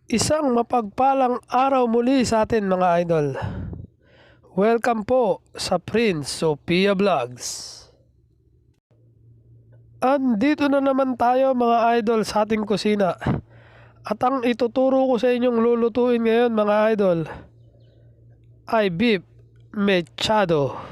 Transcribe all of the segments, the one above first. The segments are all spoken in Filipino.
Isang mapagpalang araw muli sa atin mga idol. Welcome po sa Prince Sophia Vlogs. Andito na naman tayo mga idol sa ating kusina. At ang ituturo ko sa inyong lulutuin ngayon mga idol ay beef mechado.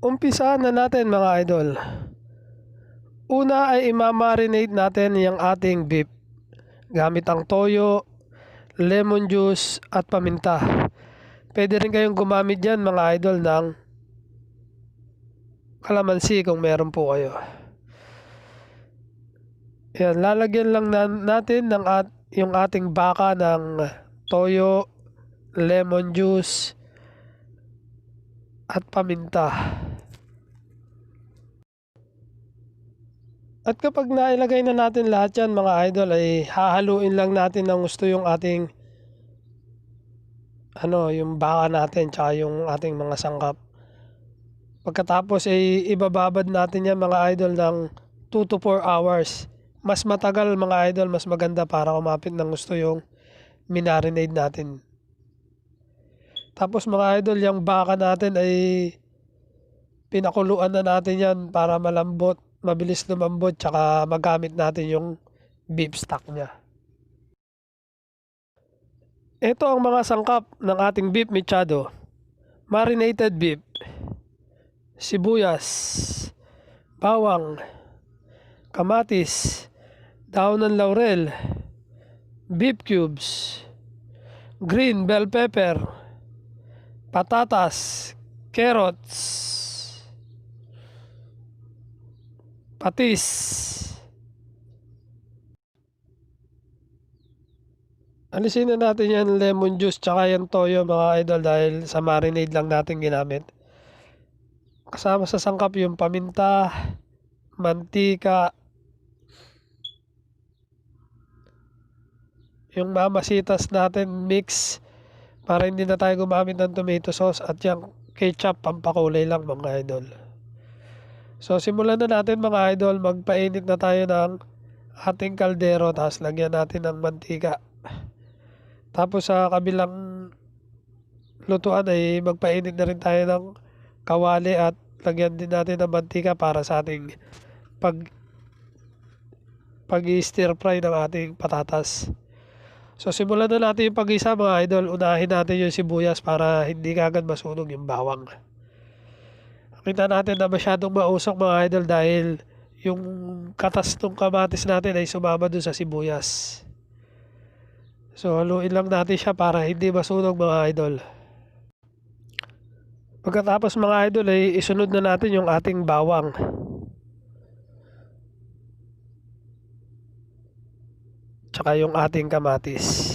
Umpisahan na natin mga idol. Una ay imamarinate natin yung ating beef gamit ang toyo, lemon juice at paminta. Pwede rin kayong gumamit dyan mga idol ng calamansi kung meron po kayo. Yan, lalagyan lang natin ng yung ating baka ng toyo, lemon juice at paminta. At kapag nailagay na natin lahat yan mga idol ay hahaluin lang natin ng gusto yung ating yung baka natin tsaka yung ating mga sangkap. Pagkatapos ay ibababad natin yan mga idol ng 2 to 4 hours. Mas matagal mga idol, mas maganda para kumapit ng gusto yung minarinade natin. Tapos mga idol, yung baka natin ay pinakuluan na natin yan para malambot, mabilis lumambot, tsaka magamit natin yung beef stock niya. Ito ang mga sangkap ng ating beef mechado. Marinated beef, sibuyas, bawang, kamatis, dahon ng laurel, beef cubes, green bell pepper, patatas, carrots, patis. Alisin na natin yan lemon juice tsaka yung toyo mga idol dahil sa marinade lang natin ginamit. Kasama sa sangkap yung paminta, mantika, yung mamasitas natin mix para hindi na tayo gumamit ng tomato sauce at yung ketchup pampakulay lang mga idol. So simulan na natin mga idol, magpainit na tayo ng ating kaldero tapos lagyan natin ng mantika. Tapos sa kabilang lutuan ay magpainit na rin tayo ng kawali at lagyan din natin ng mantika para sa ating pag-stir fry ng ating patatas. So simulan na natin yung pag-isa mga idol. Unahin natin yung sibuyas para hindi kagad masunog yung bawang. Kita natin na masyadong mausok mga idol dahil yung katas ng kamatis natin ay sumama dun sa sibuyas. So haluin lang natin siya para hindi masunog mga idol. Pagkatapos mga idol ay isunod na natin yung ating bawang. Tsaka yung ating kamatis.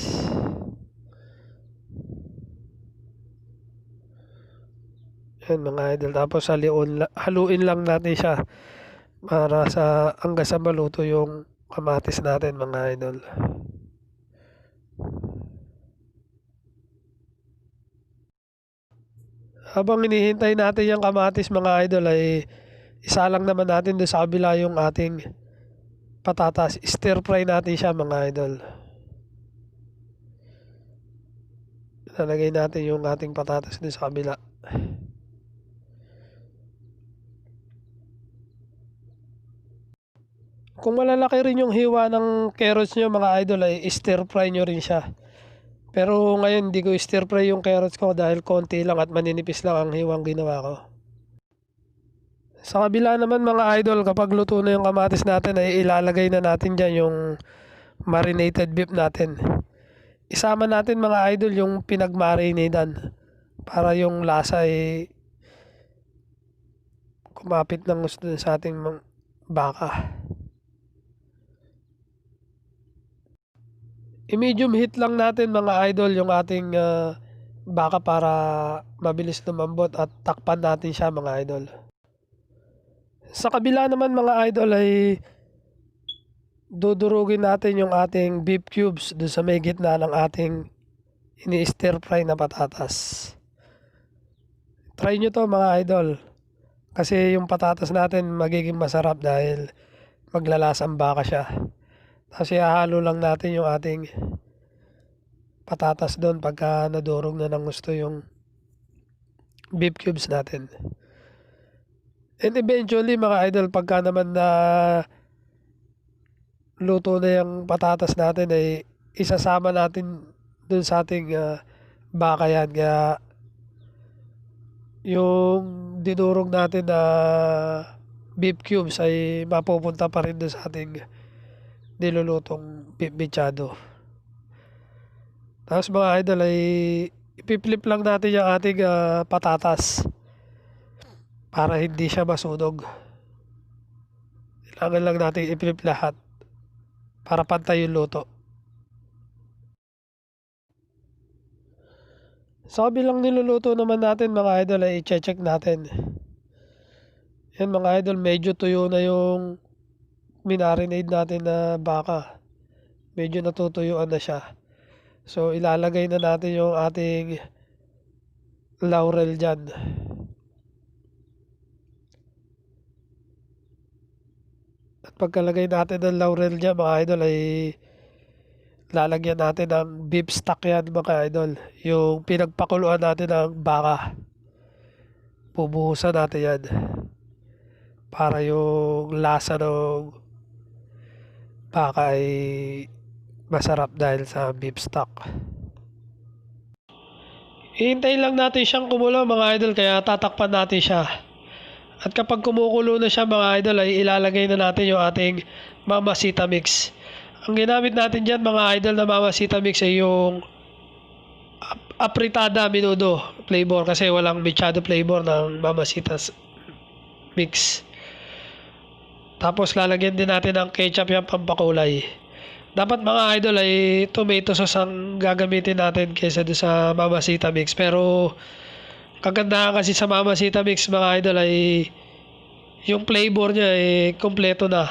Yan mga idol. Tapos haluin lang natin siya para hanggang sa maluto yung kamatis natin mga idol. Habang hinihintay natin yung kamatis mga idol ay isa lang naman natin doon sa kabila yung ating patatas. Stir fry natin siya mga idol. Lalagay natin yung ating patatas doon sa kabila. Kung malalaki rin yung hiwa ng carrots nyo mga idol ay stir fry nyo rin siya. Pero ngayon hindi ko stir fry yung carrots ko dahil konti lang at maninipis lang ang hiwang ginawa ko. Sa kabila naman mga idol, kapag luto na yung kamatis natin ay ilalagay na natin dyan yung marinated beef natin. Isama natin mga idol yung pinagmarinadan para yung lasa ay kumapit ng gusto sa ating baka. I-medium heat lang natin mga idol yung ating baka para mabilis lumambot at takpan natin siya mga idol. Sa kabila naman mga idol ay dudurugin natin yung ating beef cubes doon sa may gitna ng ating ini-stir fry na patatas. Try nyo to mga idol. Kasi yung patatas natin magiging masarap dahil maglalasang baka siya. Tapos ihahalo lang natin yung ating patatas doon pagka nadurog na ng gusto yung beef cubes natin. And eventually mga idol, pagka naman na luto na yung patatas natin ay isasama natin doon sa ating baka yan. Kaya yung dinurog natin na beef cubes ay mapupunta pa rin doon sa ating nilulutong beef mechado. Tapos mga idol ay ipiflip lang natin yung ating patatas para hindi siya masunog. Kailangan lang natin i-flip lahat para pantay yung luto. Sa kabilang niluluto naman natin mga idol ay i-check natin. Yan mga idol, medyo tuyo na yung minarinade natin na baka. Medyo natutuyuan na siya. So ilalagay na natin yung ating laurel dyan. At pagkalagay natin ng laurel dyan mga idol ay lalagyan natin ng beef stock yan mga idol. Yung pinagpakuluan natin ng baka. Bubuhusan natin yan. Para yung lasa ng baka ay masarap dahil sa beef stock. Hihintayin lang natin siyang kumulo mga idol, kaya tatakpan natin siya. At kapag kumukulo na siya mga idol ay ilalagay na natin yung ating mamasita mix. Ang ginamit natin dyan mga idol na mamasita mix ay yung afritada menudo flavor kasi walang mechado flavor ng mamasita mix. Tapos lalagyan din natin ng ketchup yung pampakulay. Dapat mga idol ay tomato sauce ang gagamitin natin kaysa doon sa mamasita mix. Pero kagandahan kasi sa mamasita mix mga idol ay yung flavor niya ay kompleto na.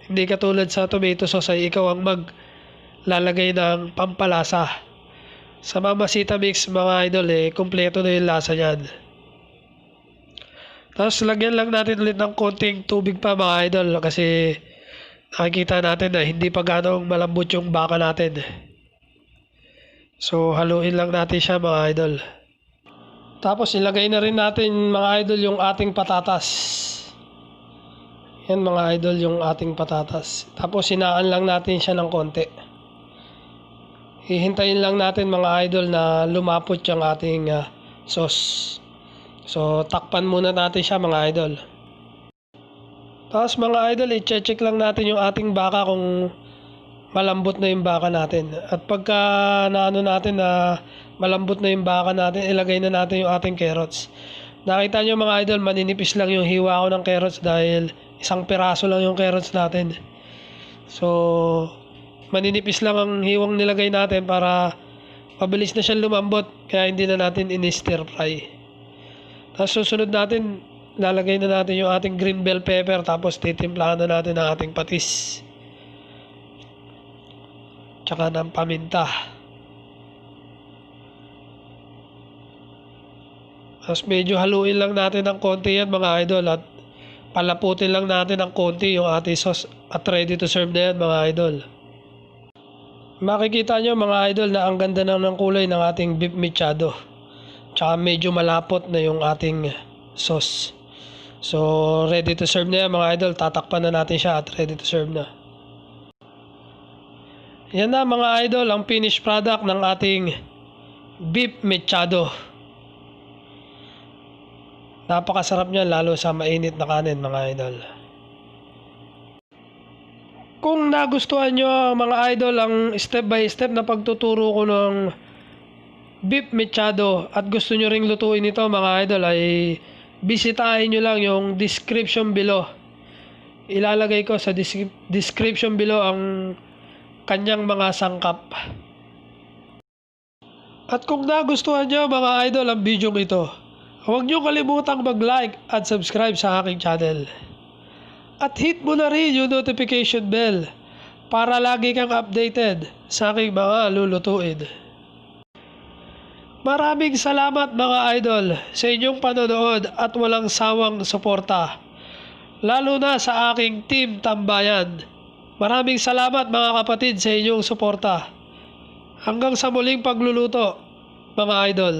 Hindi katulad sa tomato sauce ay ikaw ang maglalagay ng pampalasa. Sa mamasita mix mga idol kompleto na yung lasa niyan. Tapos lagyan lang natin ulit ng konting tubig pa mga idol kasi nakikita natin na hindi pa ganong malambot yung baka natin. So haluin lang natin siya mga idol. Tapos ilagay na rin natin mga idol yung ating patatas. Yan mga idol yung ating patatas. Tapos sinaan lang natin siya ng konti. Hihintayin lang natin mga idol na lumapot yung ating sauce. So takpan muna natin siya mga idol. Tapos mga idol, i-check lang natin yung ating baka kung malambot na yung baka natin. At pagka naano natin na malambot na yung baka natin, ilagay na natin yung ating carrots. Nakita nyo mga idol, maninipis lang yung hiwa ko ng carrots dahil isang piraso lang yung carrots natin. So maninipis lang ang hiwang nilagay natin para mabilis na siyang lumambot, kaya hindi na natin in-stir fry. Tapos susunod natin, lalagay na natin yung ating green bell pepper, tapos titimplahan na natin ang ating patis. Tsaka ng paminta. Tapos medyo haluin lang natin ng konti yan mga idol at palaputin lang natin ng konti yung ating sauce at ready to serve na yan mga idol. Makikita nyo mga idol na ang ganda ng kulay ng ating beef mechado. Tsaka medyo malapot na yung ating sauce. So ready to serve na yan mga idol. Tatakpan na natin siya at ready to serve na. Yan na mga idol ang finished product ng ating beef mechado. Napakasarap niyan lalo sa mainit na kanin mga idol. Kung nagustuhan nyo mga idol ang step by step na pagtuturo ko ng beef mechado at gusto nyo ring lutuin ito mga idol ay bisitahin nyo lang yung description below. Ilalagay ko sa description below ang kanyang mga sangkap. At kung nagustuhan nyo mga idol ang video ito, huwag nyo kalimutang mag-like at subscribe sa aking channel. At hit mo na rin yung notification bell para lagi kang updated sa aking mga lulutuin. Maraming salamat mga idol sa inyong panonood at walang sawang suporta. Lalo na sa aking team Tambayan. Maraming salamat mga kapatid sa inyong suporta. Hanggang sa muling pagluluto mga idol.